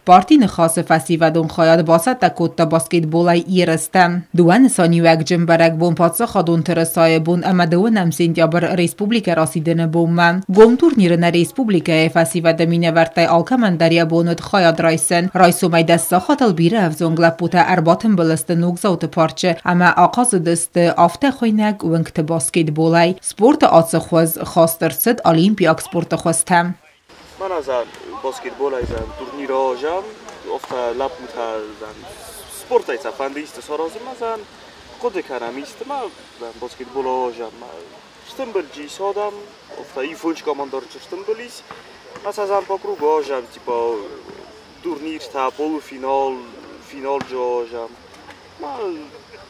Partine xası fesztivadon xayad basata kotta basketbolay yereste. Duan saniwek cimberek bon patsa xadon terasay bon amadonem sentyaber Respublika rasidene bomman. Gom turnirine Respublika fesztivada mineverte alkamandarya bonut xayad raysen. Raysomay desta xatal bire evzongla puta erbatın biliste nogzaut parçe ama آغاز دست آفته خوینک ونکت باسکتبولای سپورت آتس خوز خواستر سد الیمپیاک سپورت خوستم. من از باسکتبولای زن تورنیر آجام آفته لب متزن سپورت ایست فندیست سرازم زن خود کنم ایست ما باسکتبول آجام شتم بلجی سادم آفته ای فونش کاماندار شتم بلیس از زن پاکرو آجام تیپا تورنیر تا پول فینال جو آجام ما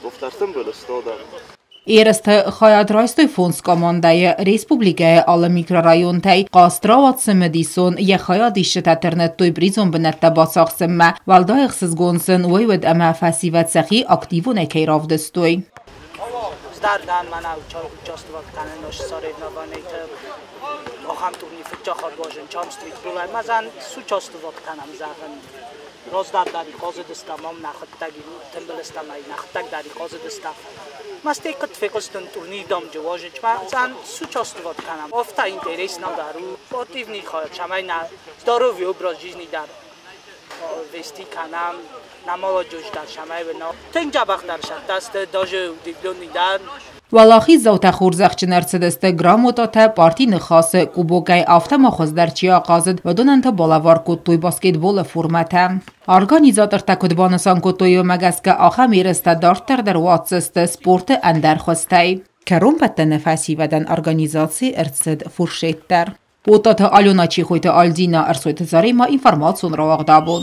گفتم بلستادم. Eerste خواهد رایستوی فونس کامانده ریسپوبلیکه آل میکرارایون تای قاستراوات سمدیسون یه خواهدیش تترنت توی بریزون بنت باساق سمه والدای اخسز گونسن ویود اما فسیوت سخی اکتیوونه که راف دستوی. زدردن من او چاست وقت کنن ناش ساره نوانیت آخام تونی فکر خواهد باشن چام ستریت بولای مزن سو چاست وقت کنم زدن راز داری قاضی دستم هم نخط تگی تنبلستم ای نخط تگ داری قاضی دستم مستی کت فکرستن تورنی دام جواجه چما زن سو چاست وقت کنم افتا اینترس ندارو پارتیو نی خواهد شمای نه دارو ویو برازیز نی در وستی کنم نمالا جوش در شمای بنا تنجا بخت در شد دست داجو دیبلون نی در ولاخی زوتا خورزخ چنرس دسته گراموتاته پارتی نخاسه کوبوگای آفته مخوز در چیا قازد و دوننت بالاوار کتوی باسکتبول فرمته. ارگانیزاتر تکدبانسان کتوی مگس که آخه میرسته دارتر در واتسست سپورت اندر خوسته. کرون پتن فسیودن ارگانیزاسی ارسد فرشیتر. بوتات آلونا چی خویت آلدینا ارسویت زاری ما اینفرماتسون رو واقع دابون.